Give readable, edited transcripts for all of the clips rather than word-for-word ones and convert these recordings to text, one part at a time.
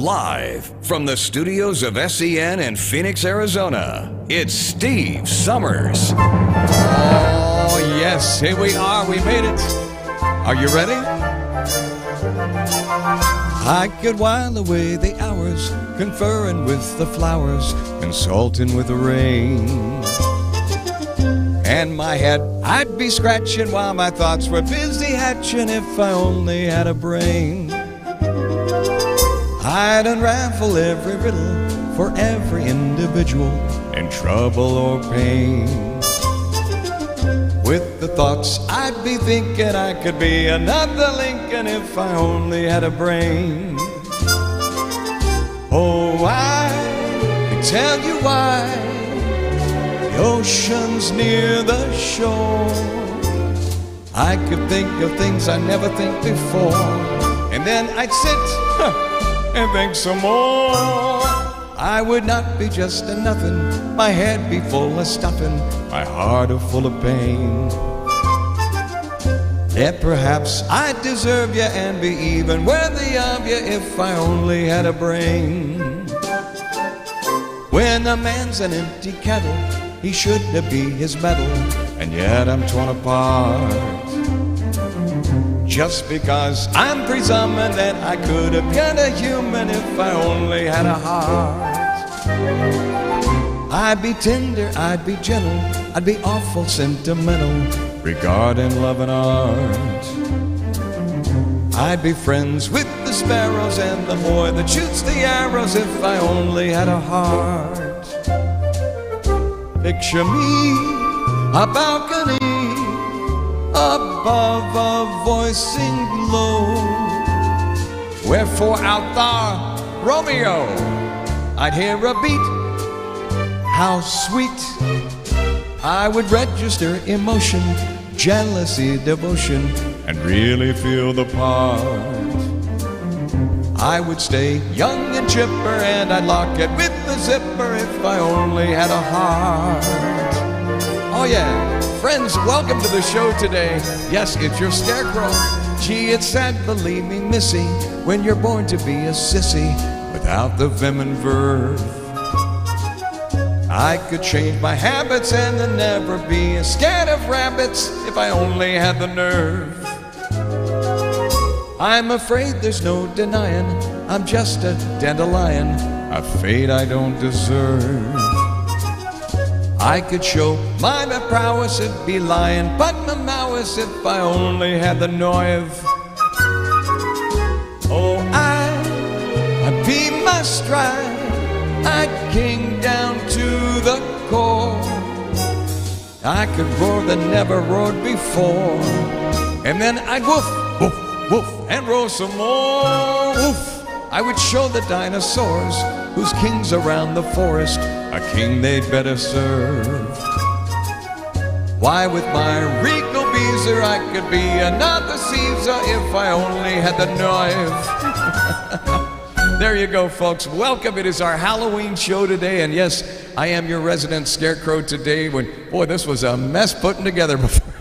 Live from the studios of SEN in Phoenix, Arizona, it's Steve Summers. Oh, yes, here we are. We made it. Are you ready? I could while away the hours, conferring with the flowers, consulting with the rain. And my head I'd be scratching while my thoughts were busy hatching if I only had a brain. I'd unravel every riddle for every individual in trouble or pain. With the thoughts I'd be thinking I could be another Lincoln if I only had a brain. Oh, I can tell you why the ocean's near the shore. I could think of things I never think before, and then I'd sit and think some more. I would not be just a nothing, my head be full of stuffing, my heart full of pain. Yet perhaps I'd deserve you and be even worthy of you if I only had a brain. When a man's an empty kettle, he should be his metal, and yet I'm torn apart. Just because I'm presuming that I could have been a human if I only had a heart. I'd be tender, I'd be gentle, I'd be awful sentimental regarding love and art. I'd be friends with the sparrows and the boy that shoots the arrows if I only had a heart. Picture me, a balcony, above a voicing low. Wherefore out thou, Romeo, I'd hear a beat, how sweet. I would register emotion, jealousy, devotion, and really feel the part. I would stay young and chipper, and I'd lock it with the zipper if I only had a heart. Oh yeah, friends, welcome to the show today. Yes, it's your scarecrow. Gee, it's sad, believe me, missy, when you're born to be a sissy without the vim and verve. I could change my habits and then never be scared of rabbits if I only had the nerve. I'm afraid there's no denying I'm just a dandelion, a fate I don't deserve. I could show my prowess, it'd be lying, but my malice if I only had the nerve. Oh, I'd be my stride, I'd king down to the core. I could roar that never roared before, and then I'd woof, woof, woof, and roar some more. Woof! I would show the dinosaurs whose king's around the forest, a king they'd better serve. Why, with my regal beezer, I could be another Caesar if I only had the nerve. There you go, folks. Welcome. It is our Halloween show today, and yes, I am your resident scarecrow today. When, boy, this was a mess putting together before.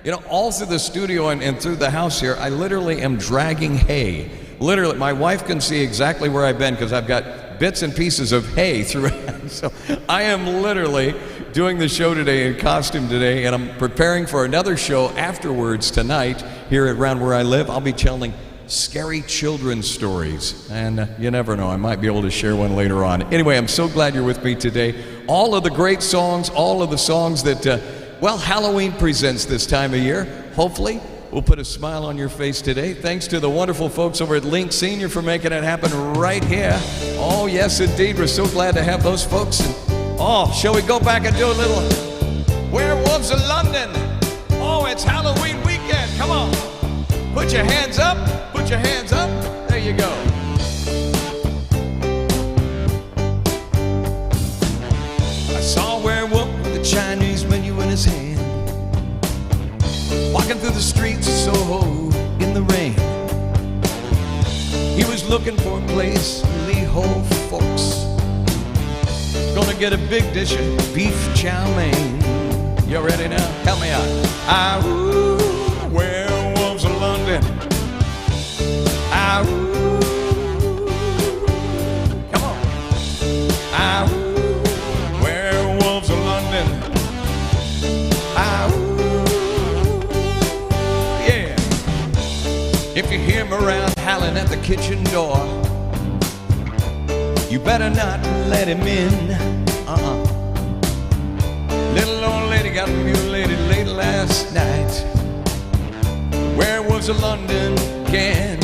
You know, all through the studio and through the house here, I literally am dragging hay. Literally, my wife can see exactly where I've been because I've got bits and pieces of hay throughout. So I am literally doing the show today in costume today, and I'm preparing for another show afterwards tonight here around where I live. I'll be telling scary children's stories, and you never know, I might be able to share one later on. Anyway, I'm so glad you're with me today. All of the great songs, all of the songs that, well, Halloween presents this time of year, hopefully will put a smile on your face today. Thanks to the wonderful folks over at Link Senior for making it happen right here. Oh, yes, indeed. We're so glad to have those folks. And, oh, shall we go back and do a little Werewolves of London? Oh, it's Halloween weekend. Come on. Put your hands up. Put your hands up. There you go. I saw a werewolf with a Chinese menu in his hand, walking through the streets of Soho in the rain. He was looking for a place to leave whole folks. Gonna get a big dish of beef chow mein. You ready now? Help me out. Werewolves of London. If you hear him around howling at the kitchen door, you better not let him in. Little old lady got mutilated late last night. Werewolves of London again.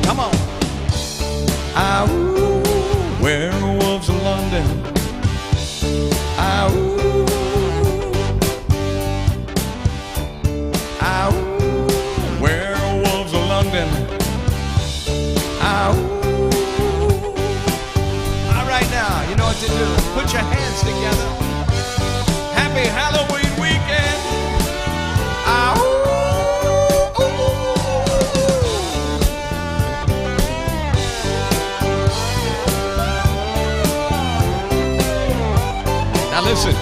Come on. Ah, ooh, werewolves of London. Ah, ooh. Ah, ooh, werewolves of London. Ah, ooh. All right now, you know what to do. Put your hands together. Happy Halloween weekend. Ah, ooh. Now listen,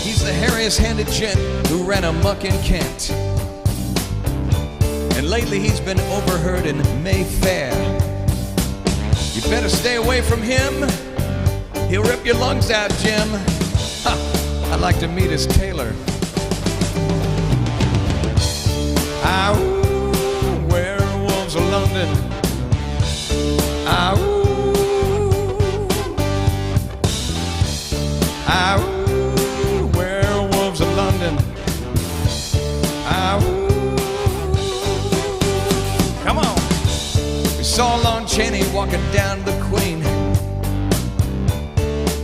he's the hairiest-handed gent who ran amok in Kent. And lately he's been overheard in Mayfair. You better stay away from him. He'll rip your lungs out, Jim. Ha, I'd like to meet his tailor. Ah, ooh, werewolves of London. Ah, ooh. Ah, ooh, werewolves of London. Ah, ooh. Come on. We saw Lon Chaney walking down the Queen,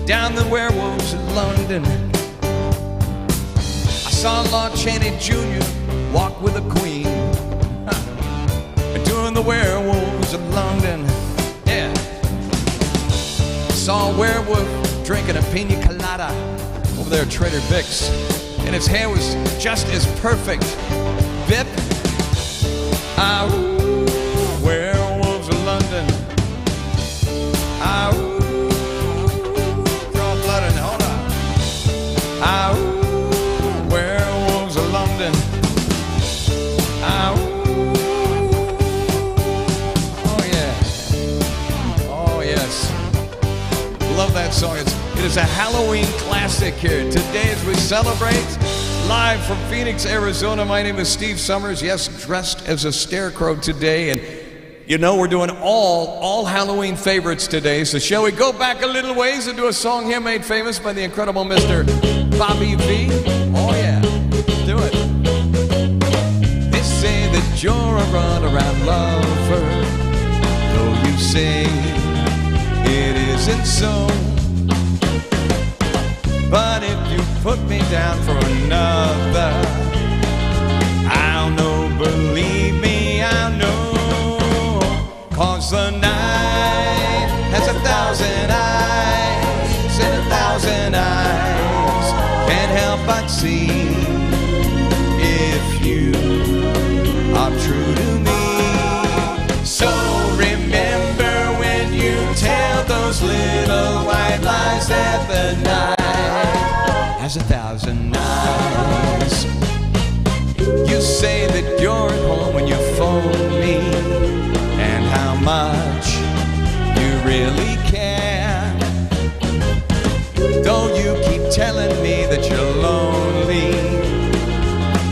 down the werewolves of London. I saw Lon Chaney Jr. walk with the Queen, doing the werewolves of London. Yeah. Saw a werewolf drinking a pina colada over there at Trader Vic's, and his hair was just as perfect. Bip. Ah, ooh, werewolves of London. Ah, ooh. Draw blood and hold on. Ah, ooh, werewolves of London. Ah, ooh. Oh, yeah. Oh, yes. Love that song. It is a Halloween classic here today as we celebrate live from Phoenix, Arizona. My name is Steve Summers. Yes, dressed as a scarecrow today. And you know we're doing all Halloween favorites today. So shall we go back a little ways and do a song here made famous by the incredible Mr. Bobby V? Oh yeah, do it. They say that you're a runaround lover, though you say it isn't so. But if you put me down for another, I'll know, believe me, I'll know. 'Cause the night has 1,000 eyes, and 1,000 eyes can't help but see if you are true to me. So remember when you tell those little white lies that the night has 1,000 eyes. You say that you're at home when you phone me, and how much you really care. Though you keep telling me that you're lonely,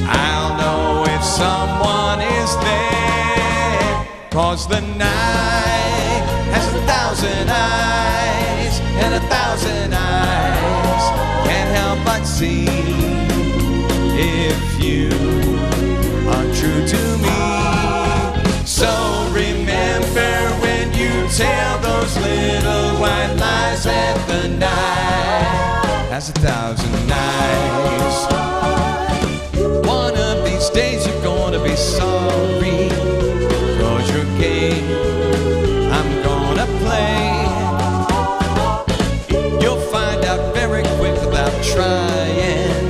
I'll know if someone is there. 'Cause the night has 1,000 eyes, and 1,000 eyes can't help but see if you are true to me. So remember when you tell those little white lies that the night has 1,000 eyes. One of these days you're gonna be sorry, 'cause your game I'm gonna play, you'll find out very quick without trying,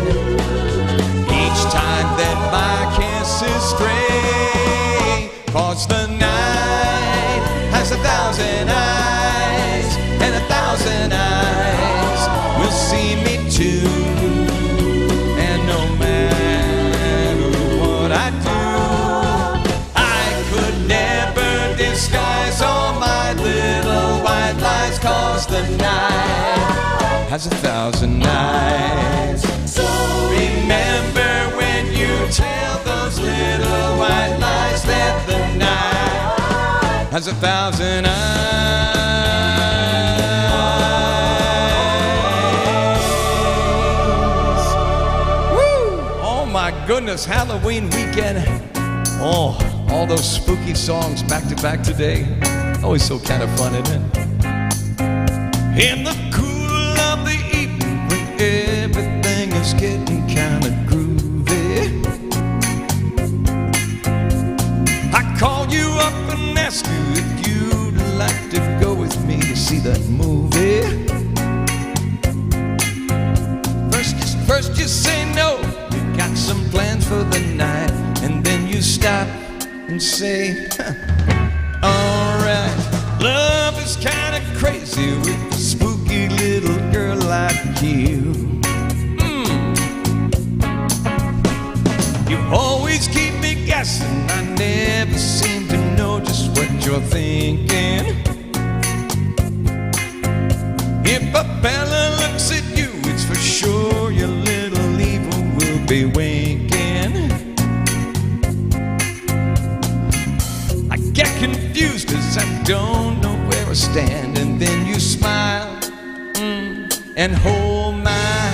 each time that my kiss is stray. 'Cause the night has 1,000 eyes, and 1,000 eyes will see me too. And no matter what I do, I could never disguise all my little white lies. 'Cause the night has 1,000 eyes. So remember when you tell those little white lies is that the night has 1,000 eyes. Woo! Oh my goodness, Halloween weekend. Oh, all those spooky songs back to back today. Always so kind of fun, isn't it? In the cool of the evening, when everything is getting kind of groovy, I call you up and ask you if you'd like to go with me to see that movie. First you say no, you got some plans for the night, and then you stop and say, alright, love is kinda crazy with a spooky little girl like you. You always keep me guessing, I never seem to know just what you're thinking. If a fella looks at you, it's for sure your little evil will be winking. I get confused as I don't know where I stand, and then you smile and hold my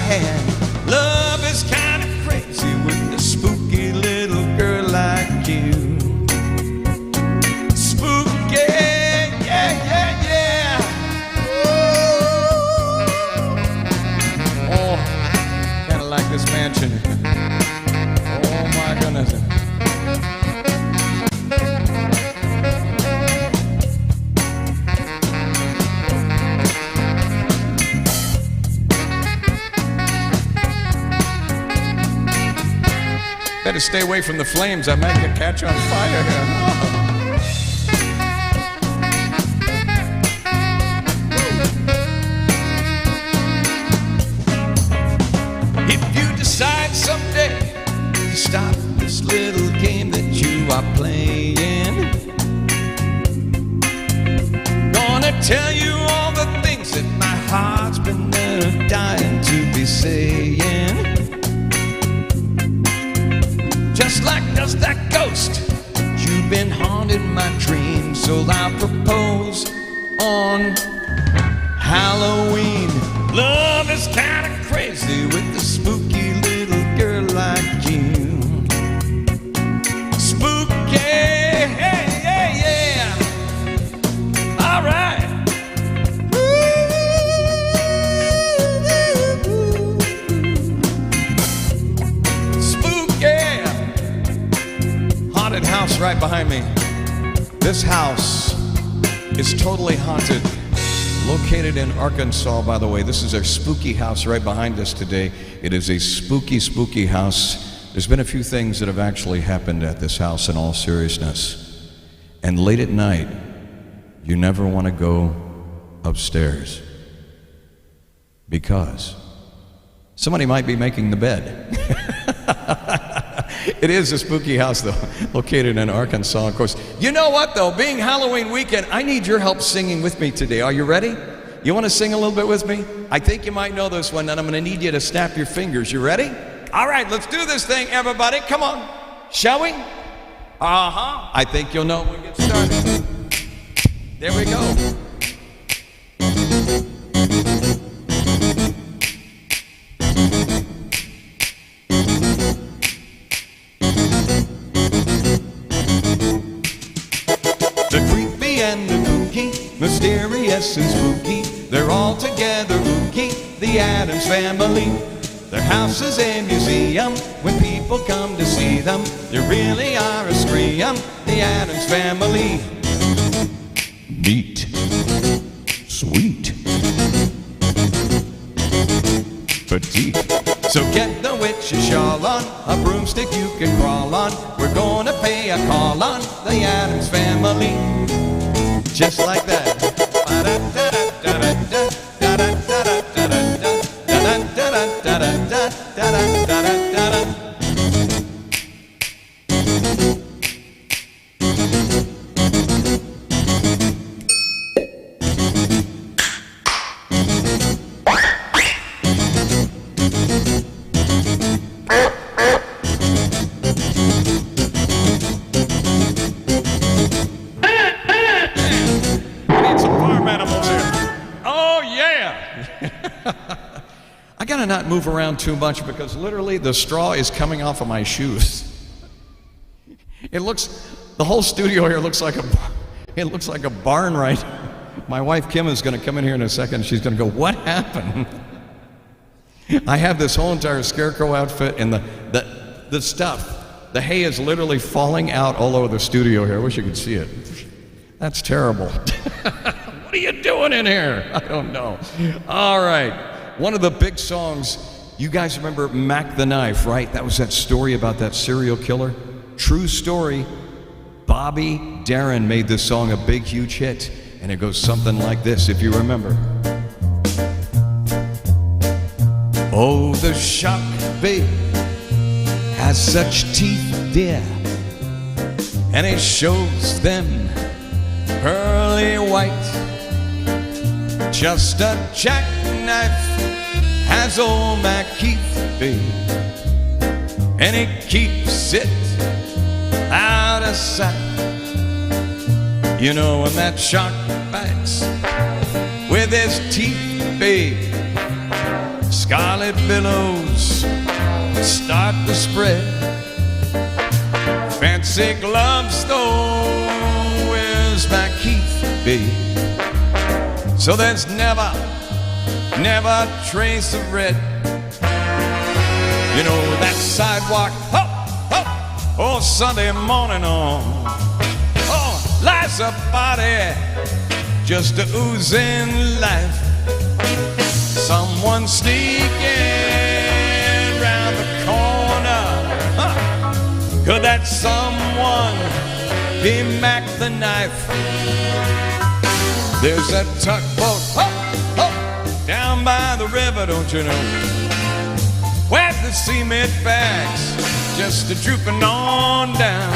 hand. Love is kinda crazy with a spooky little girl like you. Spooky, yeah, yeah, yeah. Oh, kinda like this mansion. Oh my goodness. Better stay away from the flames, I might get catch on fire here. If you decide someday to stop this little game that you are playing, gonna tell you all the things that my heart's been dying to be saying. Just like does that ghost, you've been haunting my dreams, so I'll propose on Halloween. Love is kinda crazy with a spooky little girl like you. Spooky, yeah, yeah, yeah. All right. Haunted house right behind me. This house is totally haunted. Located in Arkansas, by the way. This is our spooky house right behind us today. It is a spooky, spooky house. There's been a few things that have actually happened at this house in all seriousness. And late at night, you never want to go upstairs because somebody might be making the bed. It is a spooky house, though, located in Arkansas, of course. You know what, though? Being Halloween weekend, I need your help singing with me today. Are you ready? You want to sing a little bit with me? I think you might know this one, and I'm going to need you to snap your fingers. You ready? All right, let's do this thing, everybody. Come on. Shall we? Uh-huh. I think you'll know when we get started. There we go. And the kooky, mysterious and spooky, they're all together kooky, the Addams Family. Their house is a museum when people come to see them. They really are a scream, the Addams Family. Neat, sweet, petite. So get the witch's shawl on, a broomstick you can crawl on. We're gonna pay a call on the Addams Family. Just like that. not move around too much because literally the straw is coming off of my shoes. The whole studio here looks like a barn right. My wife Kim is going to come in here in a second. She's going to go, what happened? I have this whole entire scarecrow outfit, and the stuff, the hay is literally falling out all over the studio here. I wish you could see it. That's terrible. What are you doing in here? I don't know. All right. One of the big songs, you guys remember Mac the Knife, right? That was that story about that serial killer. True story. Bobby Darin made this song a big, huge hit, and it goes something like this, if you remember. Oh, the shark, babe, has such teeth, dear, and it shows them pearly white. Just a jackknife has old Mac Keith, babe, and he keeps it out of sight. You know, when that shark bites with his teeth, babe, scarlet billows start to spread. Fancy gloves, though, where's Mac Keith, babe? So there's never trace of red. You know, that sidewalk, oh, Sunday morning on, oh, lies a body just a oozing life. Someone sneaking round the corner. Could that someone be Mac the Knife? There's a tugboat down by the river, don't you know, where the cement bags just a drooping on down.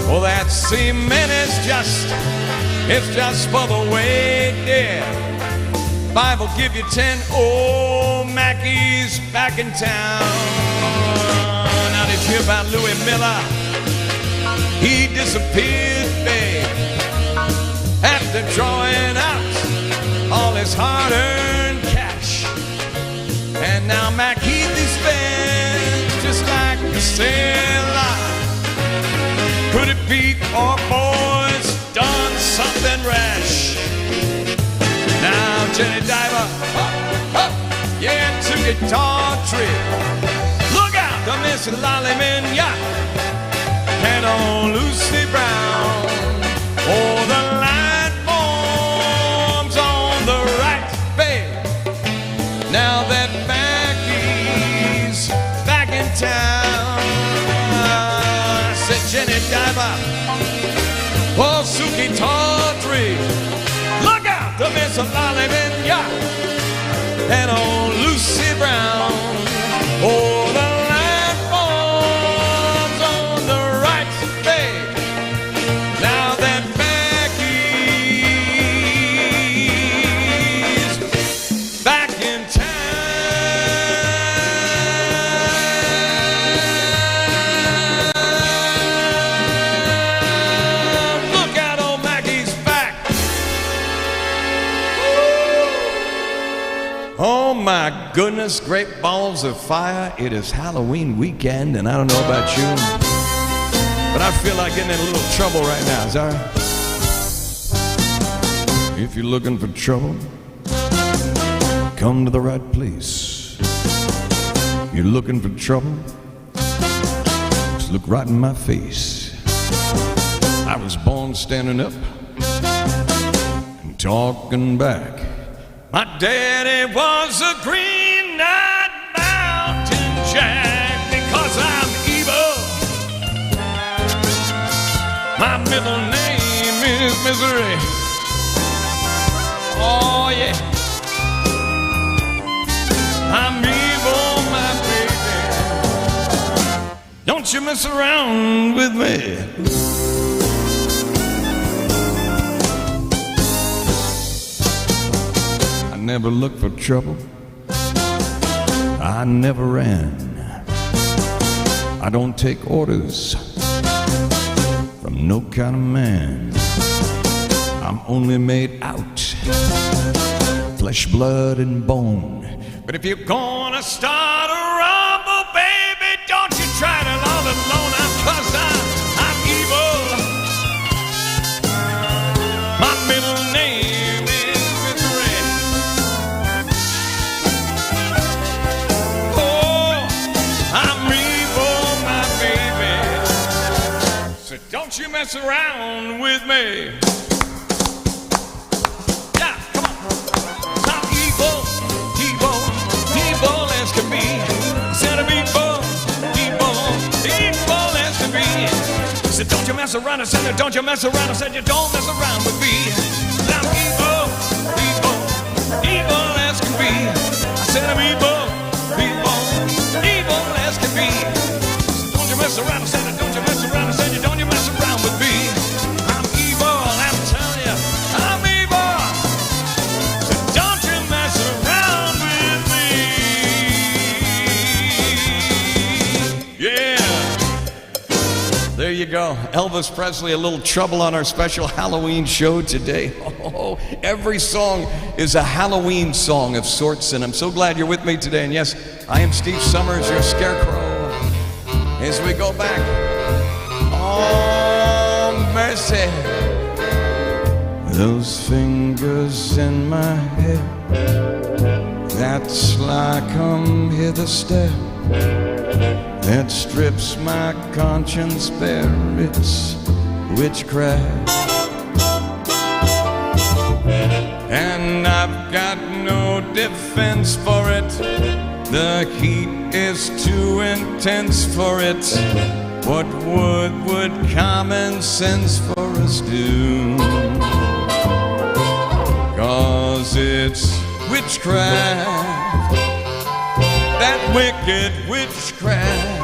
Oh, that cement is it's just for the weight, yeah. Bible give you 10 old Mackies back in town. Now did you hear about Louis Miller? He disappeared, babe, after drawing out all his hard-earned cash. And now Mac Heath he spends just like a sailor. Could it be our boys done something rash? Now Jenny Diver, yeah, to guitar trip. Look out, the Miss Lollyman yacht, and on Lucy Brown. Oh, the line forms on the right, babe. Now that Mackie's back in town. I said Jenny Diver, oh, Suki Tawdry. Look out, the Miss Lollyman yacht, and on Lucy Brown. Oh, the line forms on the right, babe. Now that Mackie's back in town. Look out, old Mackie's back. Oh my goodness, great balls of fire. It is Halloween weekend, and I don't know about you, but I feel like getting in a little trouble right now. Is that right? If you're looking for trouble, come to the right place. You're looking for trouble, just look right in my face. I was born standing up and talking back. My daddy was a Green Knight Mountain Jack because I'm evil. My middle name is Misery. Oh yeah, I'm evil, my baby. Don't you mess around with me. I never looked for trouble, I never ran. I don't take orders from no kind of man. I'm only made out flesh, blood, and bone. But if you're gonna Wanna start a rumble, baby? Don't you try it all alone, cause I'm evil. My middle name is Misery. Oh, I'm evil, my baby. So don't you mess around with me. Said, don't you mess around. I said, don't you mess around. I said, you don't mess around with me. I'm evil, evil, evil as can be. I said, I'm evil, evil, evil as can be. Said, don't you mess around. I said, don't you mess around. I said, you don't you mess around with me. I'm evil, I'm telling you, I'm evil. So don't you mess around with me. Yeah. There you go. Elvis Presley, a little trouble on our special Halloween show today. Oh, every song is a Halloween song of sorts, and I'm so glad you're with me today. And yes, I am Steve Summers, your scarecrow. As we go back, oh, mercy. Those fingers in my hair, that's like I'm here to stare. That strips my conscience bare, it's witchcraft. And I've got no defense for it. The heat is too intense for it. What would common sense for us do? 'Cause it's witchcraft, that wicked witchcraft.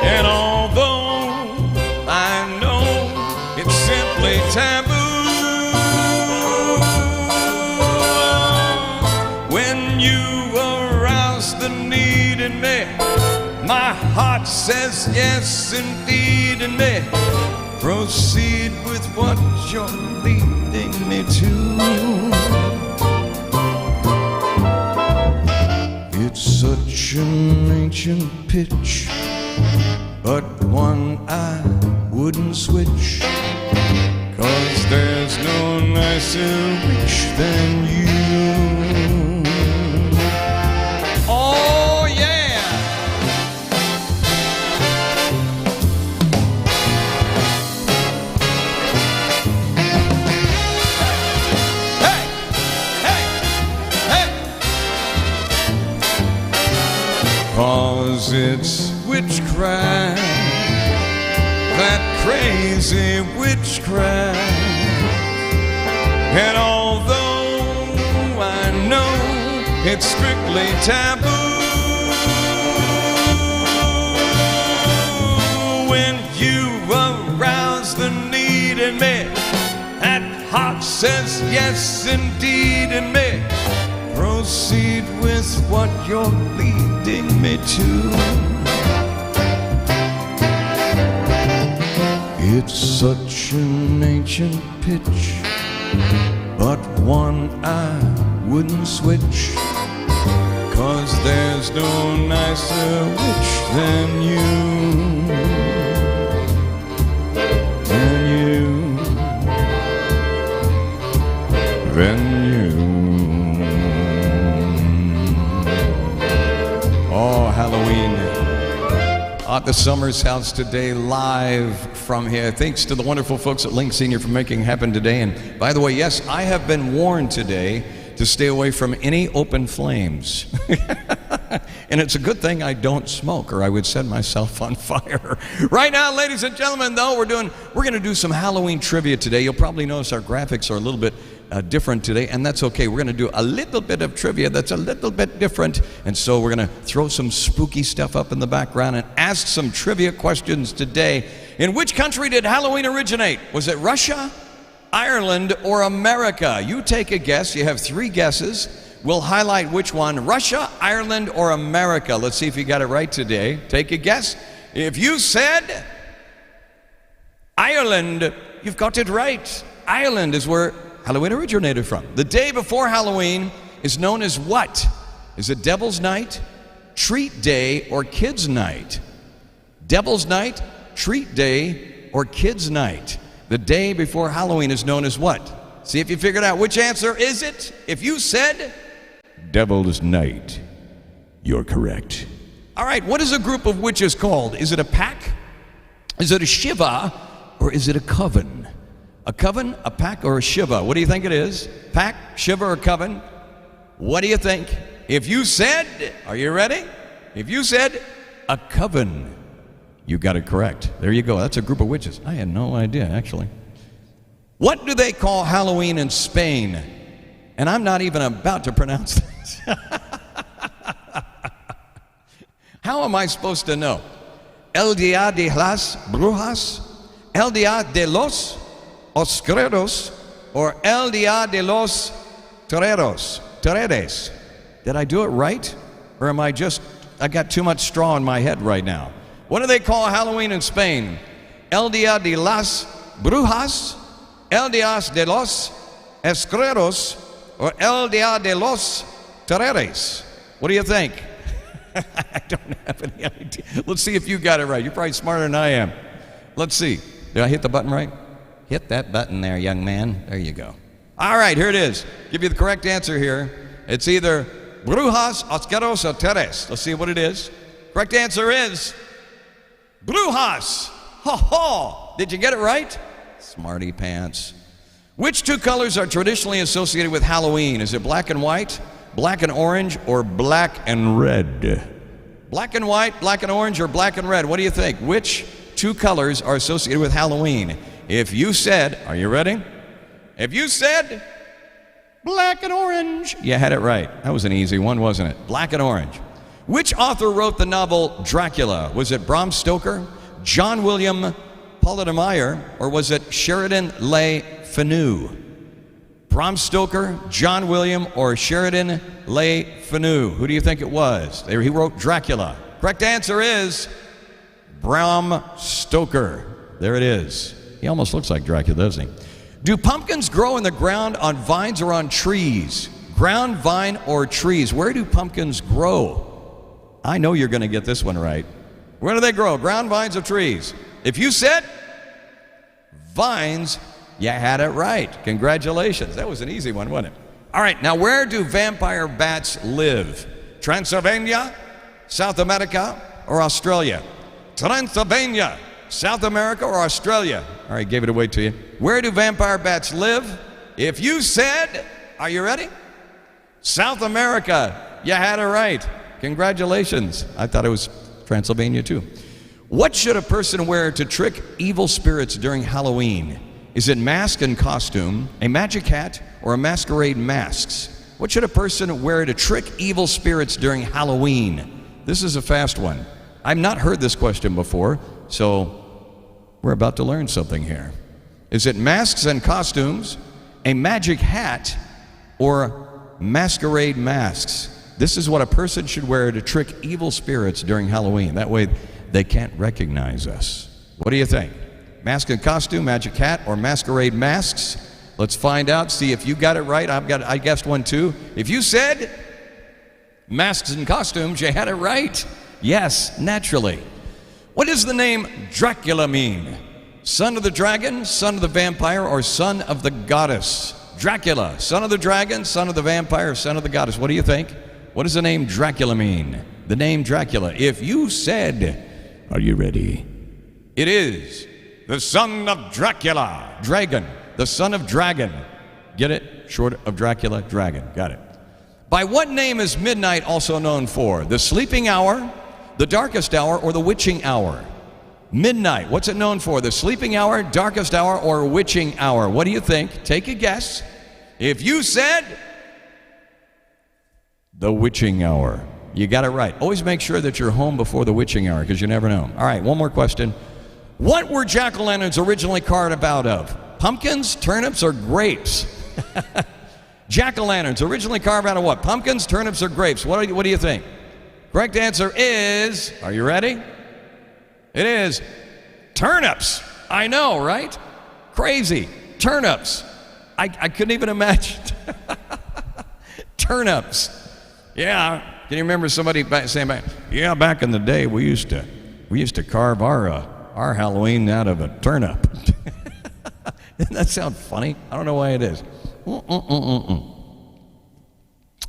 And although I know it's simply taboo, when you arouse the need in me, my heart says yes indeed in me. Proceed with what you're leading me to. It's such an ancient pitch, but one I wouldn't switch, 'cause there's no nicer witch than you. Oh yeah. Hey, hey, hey. 'Cause it's witchcraft, that crazy witchcraft. And although I know it's strictly taboo, when you arouse the need in me, that heart says yes indeed in me. Proceed with what you're leading me to. It's such an ancient pitch, but one I wouldn't switch, 'cause there's no nicer witch than you. Than you. Than you. Oh, Halloween. At the Summers house today, live from here. Thanks to the wonderful folks at Link Senior for making it happen today. And by the way, yes, I have been warned today to stay away from any open flames. And it's a good thing I don't smoke, or I would set myself on fire. Right now, ladies and gentlemen, though, we're going to do some Halloween trivia today. You'll probably notice our graphics are a little bit different today, and that's okay. We're going to do a little bit of trivia that's a little bit different, and so we're going to throw some spooky stuff up in the background and ask some trivia questions today. In which country did Halloween originate? Was it Russia, Ireland, or America? You take a guess. You have 3 guesses. We'll highlight which one: Russia, Ireland, or America. Let's see if you got it right today. Take a guess. If you said Ireland, you've got it right. Ireland is where Halloween originated from. The day before Halloween is known as what? Is it Devil's Night, Treat Day, or Kids Night? Devil's Night, Treat Day, or Kids Night? The day before Halloween is known as what? See if you figured out which answer is it. If you said Devil's Night, you're correct. All right, what is a group of witches called? Is it a pack? Is it a shiva? Or is it a coven? A coven, a pack, or a shiva? What do you think it is? Pack, shiva, or coven? What do you think? If you said, are you ready? If you said a coven, you got it correct. There you go. That's a group of witches. I had no idea, actually. What do they call Halloween in Spain? And I'm not even about to pronounce this. How am I supposed to know? El Día de las Brujas, El Día de los Oscuros, or El Día de los Toreros. Did I do it right? Or am I got too much straw in my head right now. What do they call Halloween in Spain? El Día de las Brujas, El Día de los Oscuros, or El Día de los Toreros? What do you think? I don't have any idea. Let's see if you got it right. You're probably smarter than I am. Let's see. Did I hit the button right? Hit that button there, young man. There you go. All right, here it is. Give you the correct answer here. It's either Brujas, Oscuros, or Teres. Let's see what it is. Correct answer is Brujas. Ho ho! Did you get it right? Smarty pants. Which two colors are traditionally associated with Halloween? Is it black and white, black and orange, or black and red? Black and white, black and orange, or black and red? What do you think? Which two colors are associated with Halloween? If you said, are you ready? If you said black and orange, you had it right. That was an easy one, wasn't it? Black and orange. Which author wrote the novel Dracula? Was it Bram Stoker, John William Polidor, or was it Sheridan Le Fanu? Bram Stoker, John William, or Sheridan Le Fanu? Who do you think it was? He wrote Dracula. Correct answer is Bram Stoker. There it is. He almost looks like Dracula, doesn't he? Do pumpkins grow in the ground on vines or on trees? Ground, vine, or trees? Where do pumpkins grow? I know you're going to get this one right. Where do they grow? Ground, vines, or trees? If you said vines, you had it right. Congratulations. That was an easy one, wasn't it? All right, now where do vampire bats live? Transylvania, South America, or Australia? Transylvania, South America, or Australia? All right, gave it away to you. Where do vampire bats live? If you said, are you ready? South America, you had it right. Congratulations. I thought it was Transylvania too. What should a person wear to trick evil spirits during Halloween? Is it mask and costume, a magic hat, or a masquerade masks? What should a person wear to trick evil spirits during Halloween? This is a fast one. I've not heard this question before, so we're about to learn something here. Is it masks and costumes, a magic hat, or masquerade masks? This is what a person should wear to trick evil spirits during Halloween. That way they can't recognize us. What do you think? Mask and costume, magic hat, or masquerade masks? Let's find out, see if you got it right. I guessed one too. If you said masks and costumes, you had it right. Yes, naturally. What does the name Dracula mean? Son of the dragon, son of the vampire, or son of the goddess? Dracula, son of the dragon, son of the vampire, son of the goddess. What do you think? What does the name Dracula mean? The name Dracula. If you said, are you ready? It is the son of Dracula. Dragon, the son of dragon. Get it? Short of Dracula, dragon. Got it. By what name is midnight also known for? The sleeping hour, the darkest hour, or the witching hour? Midnight, what's it known for? The sleeping hour, darkest hour, or witching hour? What do you think? Take a guess. If you said the witching hour, you got it right. Always make sure that you're home before the witching hour, because you never know. All right, one more question. What were jack-o'-lanterns originally carved out of? Pumpkins, turnips, or grapes? Jack-o'-lanterns originally carved out of what? Pumpkins, turnips, or grapes? What do you think? Correct answer is, are you ready? It is turnips. I know, right? Crazy. Turnips. I couldn't even imagine. Turnips. Yeah. Can you remember somebody saying back? Yeah, back in the day, we used to carve our Halloween out of a turnip. Doesn't that sound funny? I don't know why it is.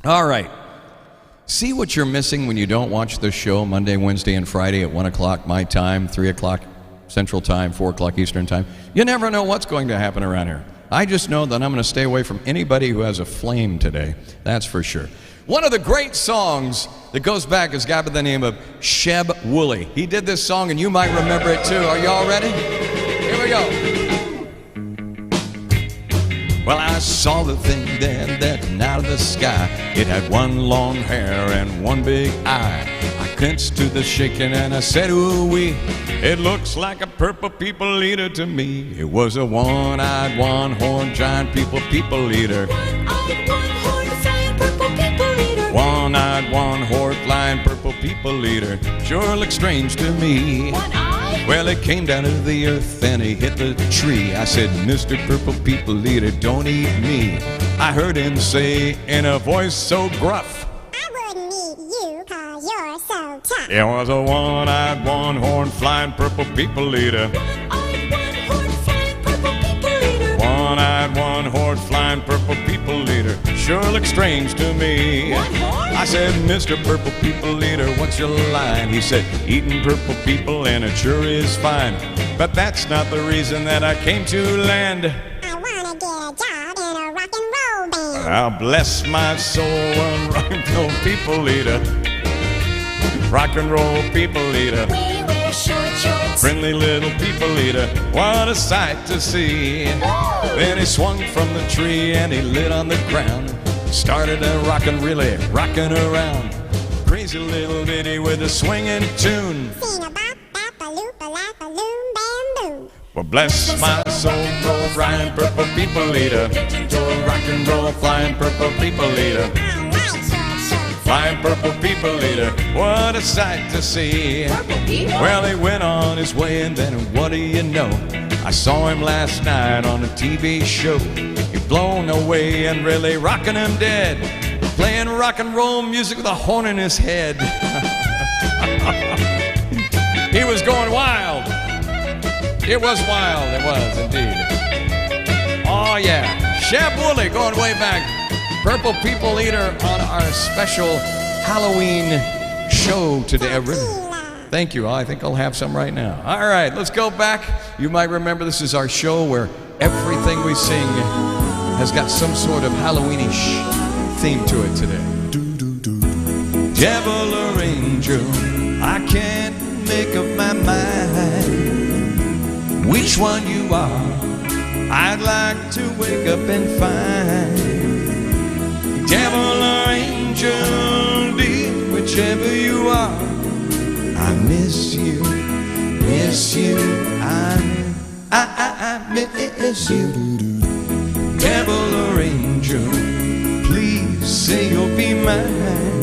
All right. See what you're missing when you don't watch the show Monday, Wednesday, and Friday at 1 o'clock my time, 3 o'clock Central Time, 4 o'clock Eastern Time. You never know what's going to happen around here. I just know that I'm going to stay away from anybody who has a flame today. That's for sure. One of the great songs that goes back is a guy by the name of Sheb Woolley. He did this song, and you might remember it too. Are you all ready? Here we go. Well, I saw the thing then that out of the sky. It had one long hair and one big eye. I clinched to the shaking and I said, ooh-wee. It looks like a purple people eater to me. It was a one-eyed, one-horned giant people eater. One-eyed, one-horned flying purple people eater. One-eyed, one-horned flying purple people eater. Sure looks strange to me. One-eyed? Well, it came down to the earth and he hit the tree. I said, Mr. Purple People Eater, don't eat me. I heard him say in a voice so gruff, I wouldn't eat you 'cause you're so tough. it was a one-eyed, one-horned flying purple people eater. One-eyed, one-horned flying purple people eater. One-eyed, one-horned flying purple people eater. Sure looks strange to me. One horn? I said, Mr. Purple People Eater, what's your line? He said, eating purple people and it sure is fine. But that's not the reason that I came to land. I wanna get a job in a rock and roll band. I'll bless my soul on rock and roll people eater. Rock and roll people eater. We wear short shorts. Friendly little people eater. What a sight to see. Then he swung from the tree and he lit on the ground. Started a really rocking around. Crazy little ditty with a swinging tune. Sing a bop, bop, a loop, a lap, a loom, bam, boom. Well, bless my soul, go flying purple people eater. Go rock and roll, flying purple people eater. I like short shorts. Flying purple people eater, what a sight to see. Purple people? Well, he went on his way, and then what do you know? I saw him last night on a TV show. He blown away and really rocking him dead. Playing rock and roll music with a horn in his head. He was going wild. It was wild, it was indeed. Oh yeah, Sheb Woolley going way back. Purple People Eater on our special Halloween show today. Thank you. I think I'll have some right now. All right, let's go back. You might remember this is our show where everything we sing has got some sort of Halloweenish theme to it today. Devil or angel, I can't make up my mind which one you are. I'd like to wake up and find. Devil or angel, dear, whichever you are, I miss you, I miss you. Devil or angel, please say you'll be mine.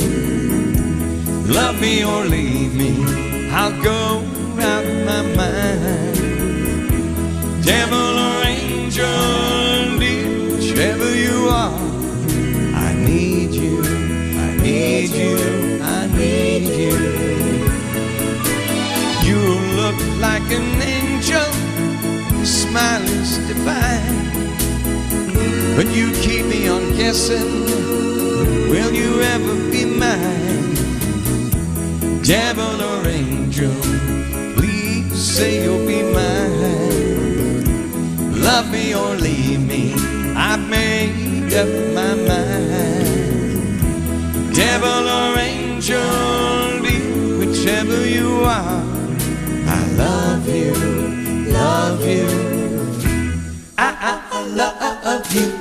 Love me or leave me, I'll go out of my mind. Devil or angel, dear, whichever you are, I need you, I need you, I need you. You look like an angel, your smile is divine, but you keep me on guessing, will you ever be mine? Devil or angel, please say you'll be mine. Love me or leave me, I've made up my mind. Devil or angel, dear, whichever you are, I love you, love you, I love you.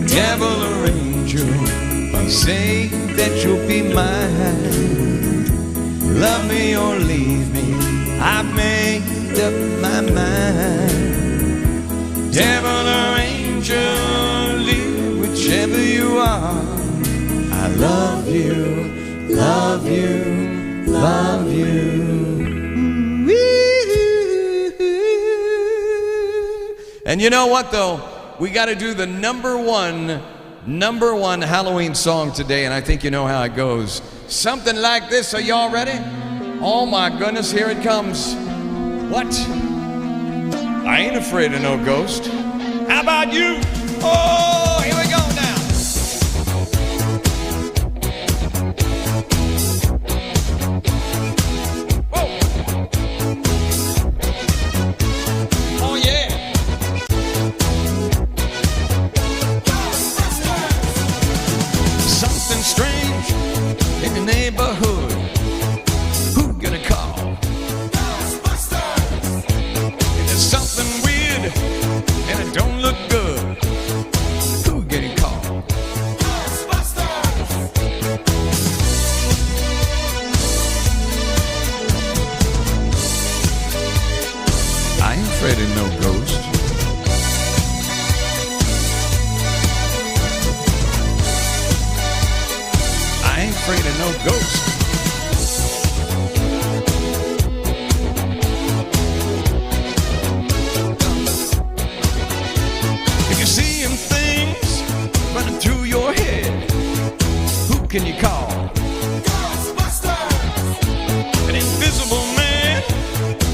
Devil or angel, say that you'll be mine. Love me or leave me, I've made up my mind. Devil or angel, dear, whichever you are, I love you, love you, love you. And you know what, though? We got to do the number one Halloween song today, and I think you know how it goes. Something like this. Are y'all ready? Oh my goodness, here it comes. What? I ain't afraid of no ghost. How about you? Oh, here we go now. Whoa. Oh yeah. Something strange in the neighborhood. Who gonna call? There's something weird and it don't look good. Who gonna call? I ain't afraid of no ghost. I ain't afraid of no ghost. If you're seeing things running through your head, who can you call? An invisible man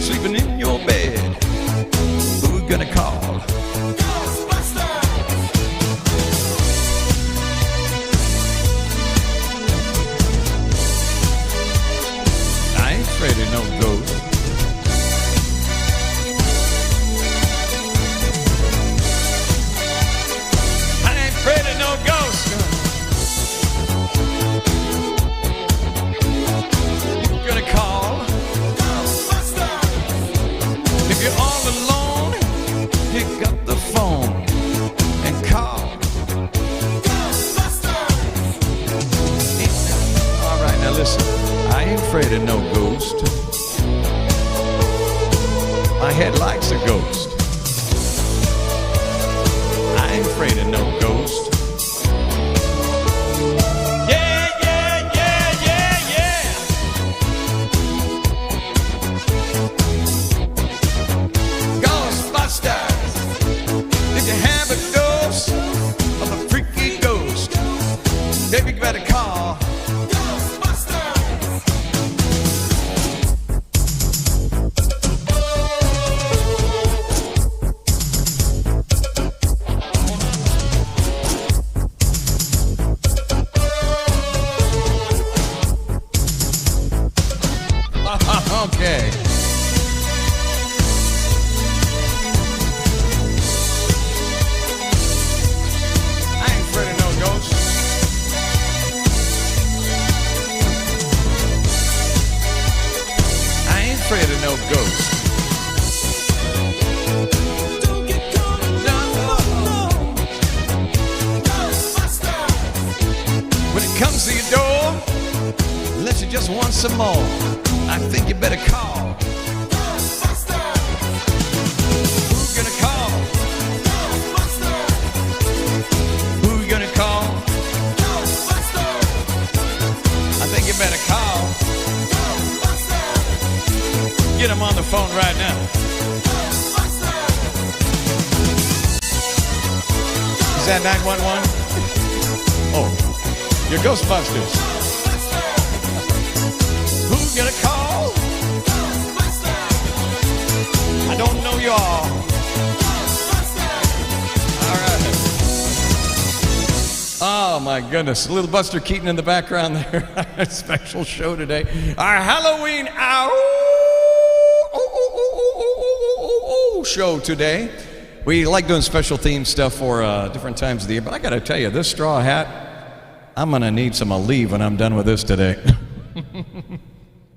sleeping in your bed. Who you gonna call? I ain't afraid of no ghost. I ain't afraid of no ghost. Who you gonna call? If you're all alone, pick up the phone and call. All right, now listen. I ain't afraid of no ghost. My head likes a ghost. I ain't afraid of no ghost. Yeah, yeah, yeah, yeah, yeah. Ghostbusters. If you have a dose of a freaky ghost, baby, you better call. Okay. I ain't afraid of no ghosts. I ain't afraid of no ghosts. Don't get caught in when it comes to your door, unless you just want some more, I think you better call. Who's gonna call? Who you gonna call? I think you better call. Get him on the phone right now. Is that 911? Oh, you're Ghostbusters. Who's gonna call? I don't know y'all. All right. Oh my goodness, little Buster Keaton in the background there. Special show today. Our Halloween show today. We like doing special theme stuff for different times of the year, but I gotta tell you, this straw hat, I'm gonna need some leave when I'm done with this today.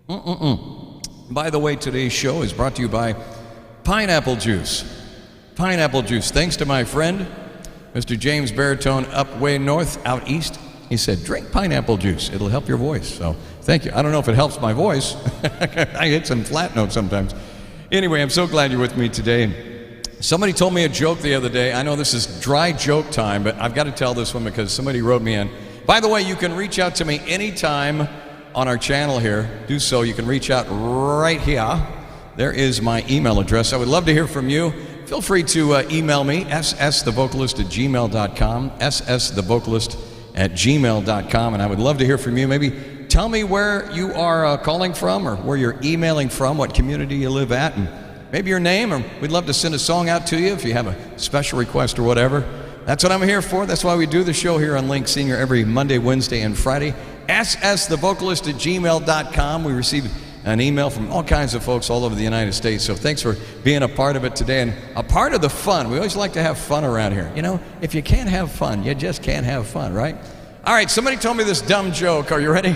By the way, today's show is brought to you by pineapple juice. Pineapple juice. Thanks to my friend, Mr. James Baritone, up way north, out east. He said, drink pineapple juice. It'll help your voice. So thank you. I don't know if it helps my voice. I hit some flat notes sometimes. Anyway, I'm so glad you're with me today. And somebody told me a joke the other day. I know this is dry joke time, but I've got to tell this one because somebody wrote me in. By the way, you can reach out to me anytime on our channel here, do so. You can reach out right here. There is my email address. I would love to hear from you. Feel free to email me, ssthevocalist@gmail.com, ssthevocalist@gmail.com, and I would love to hear from you. Maybe tell me where you are calling from or where you're emailing from, what community you live at, and maybe your name, or we'd love to send a song out to you if you have a special request or whatever. That's what I'm here for. That's why we do the show here on Link Senior every Monday, Wednesday, and Friday. ssthevocalist@gmail.com. We receive an email from all kinds of folks all over the United States. So thanks for being a part of it today and a part of the fun. We always like to have fun around here. You know, if you can't have fun, you just can't have fun, right? All right, somebody told me this dumb joke. Are you ready?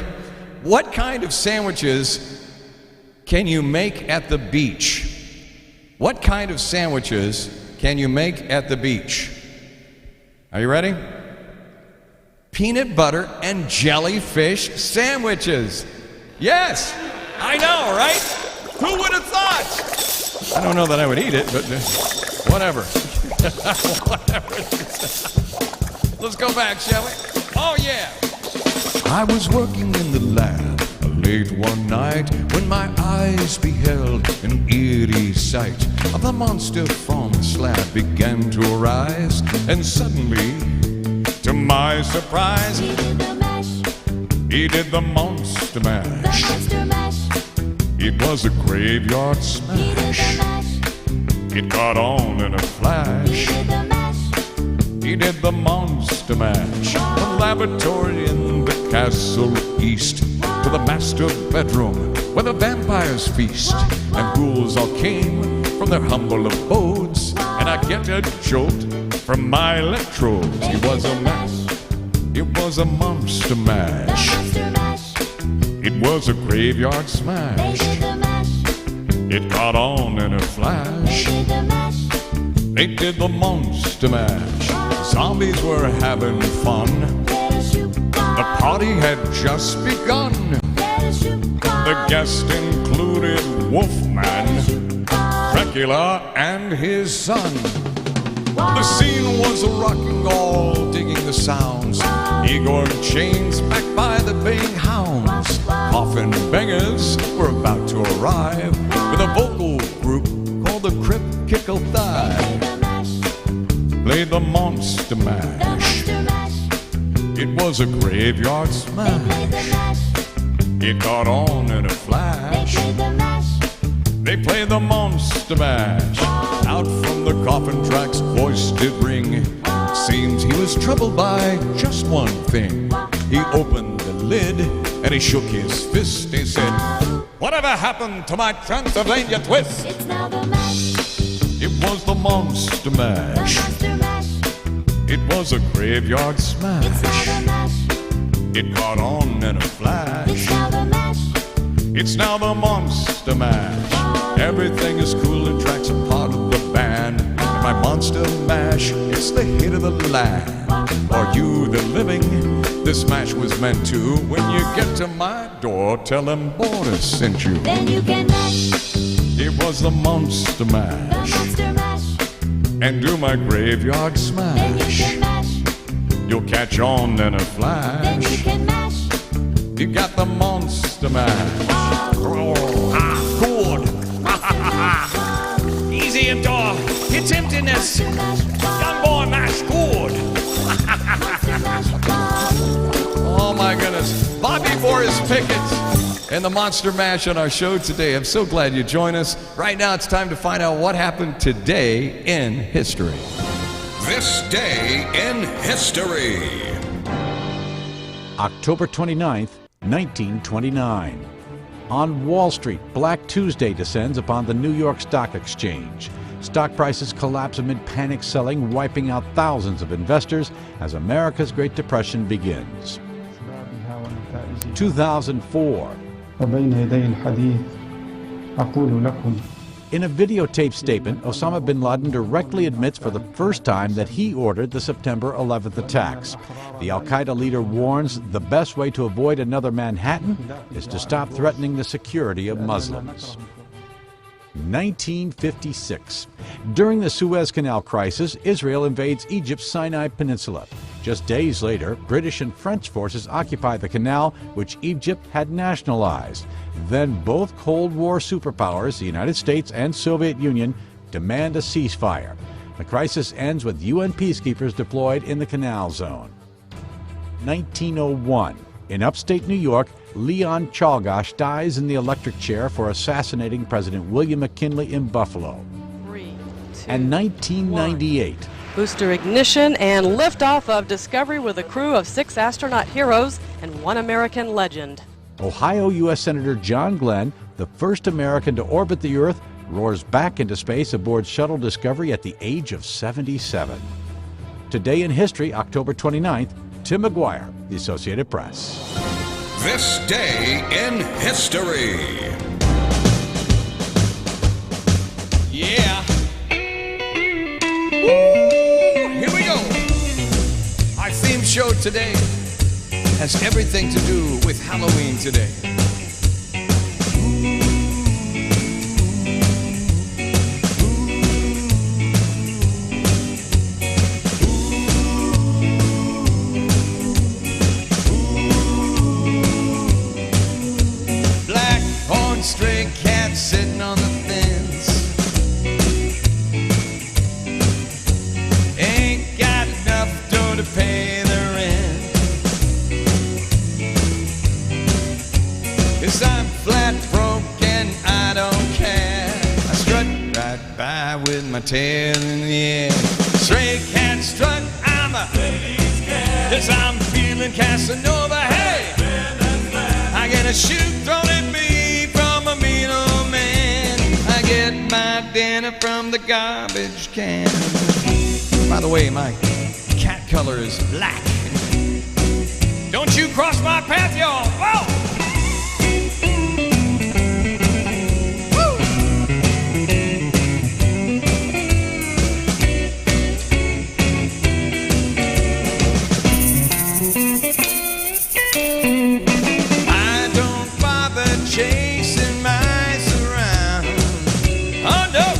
What kind of sandwiches can you make at the beach? What kind of sandwiches can you make at the beach? Are you ready? Peanut butter and jellyfish sandwiches. Yes, I know, right? Who would have thought? I don't know that I would eat it, but whatever. Whatever. Let's go back, shall we? Oh, yeah. I was working in the lab late one night when my eyes beheld an eerie sight of the monster from the slab began to arise, and suddenly, to my surprise, He did the mash, he did the monster the mash. monster mash. It was a graveyard He did the smash. mash, It got on in a he flash. did the mash. He did the monster mash. The laboratory in the castle east to the master bedroom where the vampires feast. And ghouls all came from their humble abodes, and I get a jolt from my electrodes. It was a mash. It was a monster The mash. monster mash, It was a graveyard they smash. did the mash, It got on in a they flash. did the mash. They did the monster mash. Zombies were having fun. Let us shoot The party had just begun. let us shoot The guests included Wolfman, Dracula, and his son. The scene was rocking, all digging the sounds. Igor in chains backed by the baying hounds. Coffin bangers were about to arrive with a vocal group called the Crip Kickle Thigh. the mash, Played the monster the mash. monster mash. It was a graveyard They smash. played the mash, It got on in a they flash. played the mash. They played the monster mash. Out from the coffin track's voice did ring. Seems he was troubled by just one thing. He opened the lid and he shook his fist. He said, "Whatever happened to my Transylvania twist?" It's now the mash, It was the monster the mash. monster mash. It was a graveyard It's now the smash. mash, It caught on in a it's flash. now the mash. It's now the monster mash. Everything is cool and tracks a part of the band. And my monster mash, it's the hit of the land. Are you the living? This mash was meant to. When you get to my door, tell them Boris sent you. Then you can mash, It was the monster the mash. monster mash. And do my graveyard Then you smash. can mash, You'll catch on in a then you flash. can mash. You got the monster mash. Oh, good. Easy and dog. It's emptiness. Young boy, mash good. Oh my goodness. Bobby Boris Pickett and the Monster Mash on our show today. I'm so glad you joined us. Right now it's time to find out what happened today in history. This day in history. October 29th, 1929. On Wall Street, Black Tuesday descends upon the New York Stock Exchange. Stock prices collapse amid panic selling, wiping out thousands of investors as America's Great Depression begins. 2004. وبين يدي الحديث أقول لكم In a videotaped statement, Osama bin Laden directly admits for the first time that he ordered the September 11th attacks. The al-Qaeda leader warns the best way to avoid 'avoid 'another' Manhattan' is to stop threatening the security of Muslims. 'وبين يدي الحديث أقول لكم 2005. In a videotaped statement, Osama bin Laden directly admits for the first time that he ordered the September 11th attacks. The al-Qaeda leader warns the best way to avoid another Manhattan is to stop threatening the security of Muslims. 1956. During the Suez Canal crisis, Israel invades Egypt's Sinai Peninsula. Just days later, British and French forces occupy the canal, which Egypt had nationalized. Then both Cold War superpowers, the United States and Soviet Union, demand a ceasefire. The crisis ends with UN peacekeepers deployed in the canal zone. 1901. In upstate New York, Leon Czolgosz dies in the electric chair for assassinating President William McKinley in Buffalo. 3, 2, And 1998. 1. Booster ignition and liftoff of Discovery with a crew of 6 astronaut heroes and 1 American legend. Ohio U.S. Senator John Glenn, the first American to orbit the Earth, roars back into space aboard Shuttle Discovery at the age of 77. Today in history, October 29th, Tim McGuire, The Associated Press. This day in history. Yeah. Woo! Here we go. Our theme show today has everything to do with Halloween today. Black horned stray cat sitting on the fence. Ain't got enough dough to pay the rent. 'Cause I'm flat broke and I don't care. I strut right by with my tail in the air. Stray cat strut, I'm a 'cause I'm feeling Casanova. Hey, I get a shoe thrown at me from a mean old man. I get my dinner from the garbage can. By the way, my cat color is black. Don't you cross my path, y'all. Whoa! I don't bother chasing mice around. Oh no,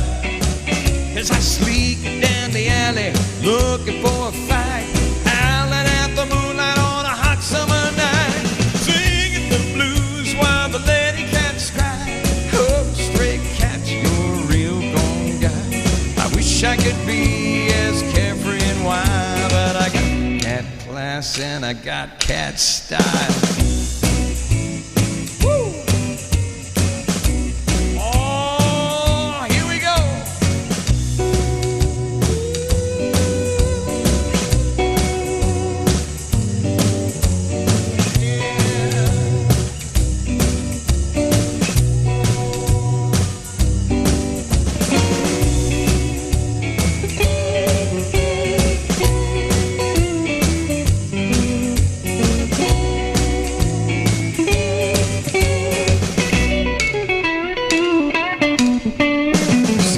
'cause I sneak down the alley looking for a fight, howling at the moonlight on a hot summer night, singing the blues while the lady cats cry. Oh, stray cat, you're a real gone guy. I wish I could be as carefree and wild, but I got cat class and I got cat style. Woo! Oh, here we go.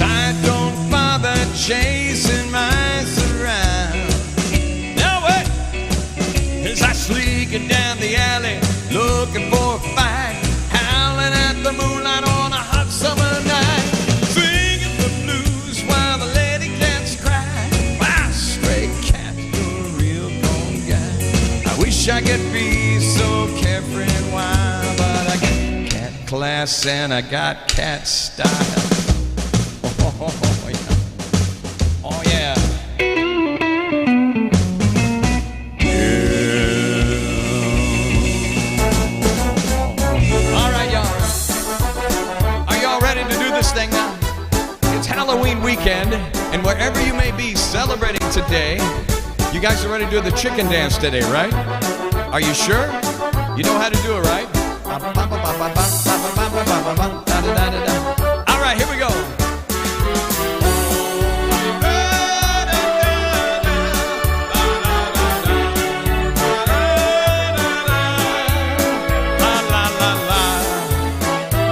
I don't bother chasing mice around. No way, 'cause I sneak it down the alley looking for a fight, howling at the moonlight on a hot summer night, singing the blues while the lady cats cry. Wow, stray cat, you're a real gone guy. I wish I could be so carefree and wild, but I got cat class and I got cat style. Oh, yeah. Oh, yeah. All right, y'all. Are y'all ready to do this thing now? It's Halloween weekend, and wherever you may be celebrating today, you guys are ready to do the chicken dance today, right? Are you sure? You know how to do it, right? All right, here we go.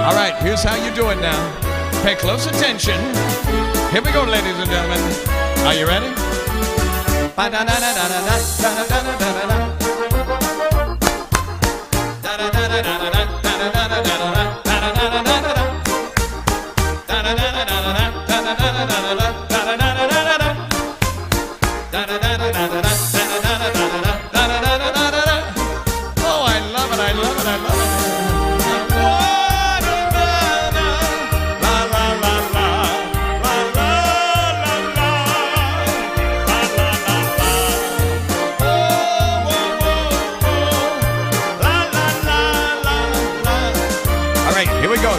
All right, here's how you do it now. Pay close attention. Here we go, ladies and gentlemen. Are you ready?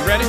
Ready?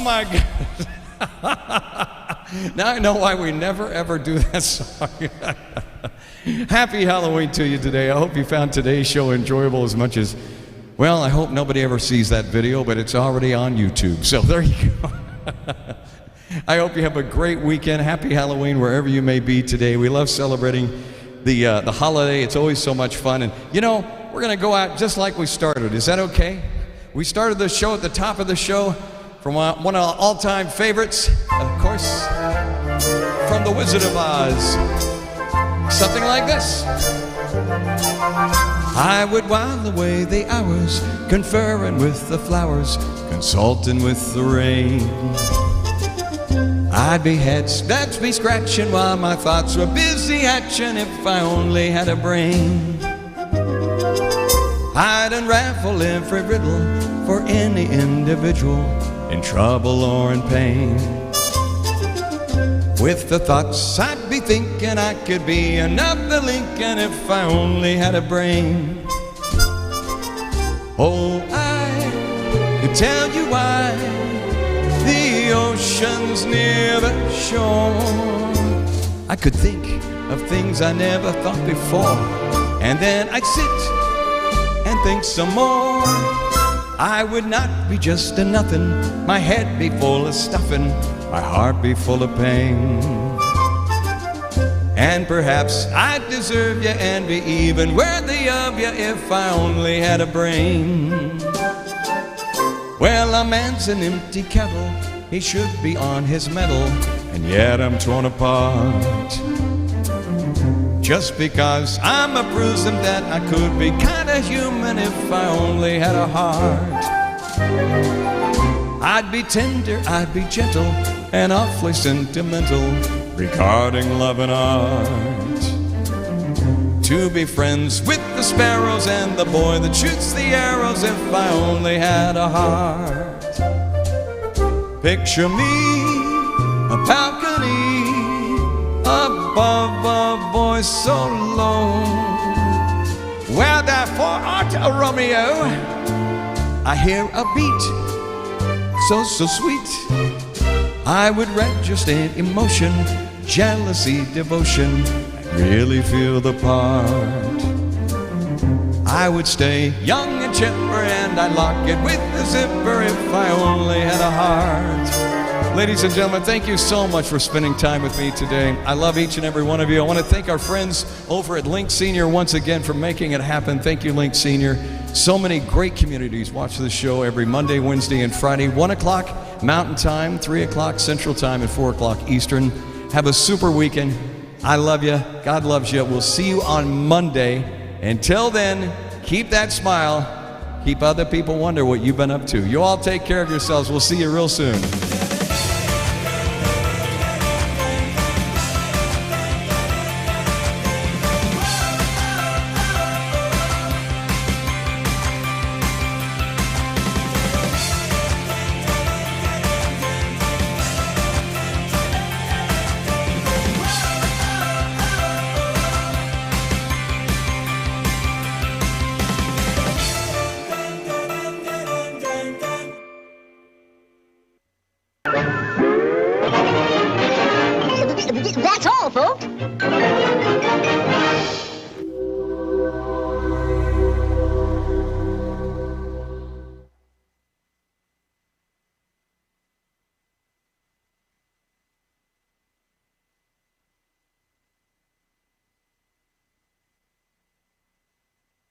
My God. Now I know why we never ever do that song. Happy Halloween to you today. I hope you found today's show enjoyable as much as, well, I hope nobody ever sees that video, but it's already on YouTube. So there you go. I hope you have a great weekend. Happy Halloween wherever you may be today. We love celebrating the holiday. It's always so much fun. And you know, we're going to go out just like we started. Is that okay? We started the show at the top of the show from one of our all-time favorites, of course, from The Wizard of Oz. Something like this. I would while away the hours, conferring with the flowers, consulting with the rain. I'd be that's me scratching while my thoughts were busy hatching. If I only had a brain, I'd unravel every riddle for any individual in trouble or in pain. With the thoughts I'd be thinking I could be another Lincoln if I only had a brain. Oh, I could tell you why the ocean's near the shore. I could think of things I never thought before, and then I'd sit and think some more. I would not be just a nothing, my head be full of stuffing, my heart be full of pain. And perhaps I'd deserve you and be even worthy of you if I only had a brain. Well, a man's an empty kettle, he should be on his mettle, and yet I'm torn apart. Just because I'm a bruising that I could be kinda human if I only had a heart. I'd be tender, I'd be gentle, and awfully sentimental regarding love and art. To be friends with the sparrows and the boy that shoots the arrows if I only had a heart. Picture me, a balcony, above a voice so low, where therefore art a Romeo, I hear a beat so sweet. I would register emotion, jealousy, devotion, and really feel the part. I would stay young and chipper, and I'd lock it with the zipper if I only had a heart. Ladies and gentlemen, thank you so much for spending time with me today. I love each and every one of you. I want to thank our friends over at Link Senior once again for making it happen. Thank you, Link Senior. So many great communities watch this show every Monday, Wednesday, and Friday, 1 o'clock Mountain Time, 3 o'clock Central Time, and 4 o'clock Eastern. Have a super weekend. I love you. God loves you. We'll see you on Monday. Until then, keep that smile, keep other people wonder what you've been up to. You all take care of yourselves. We'll see you real soon. That's all, folks.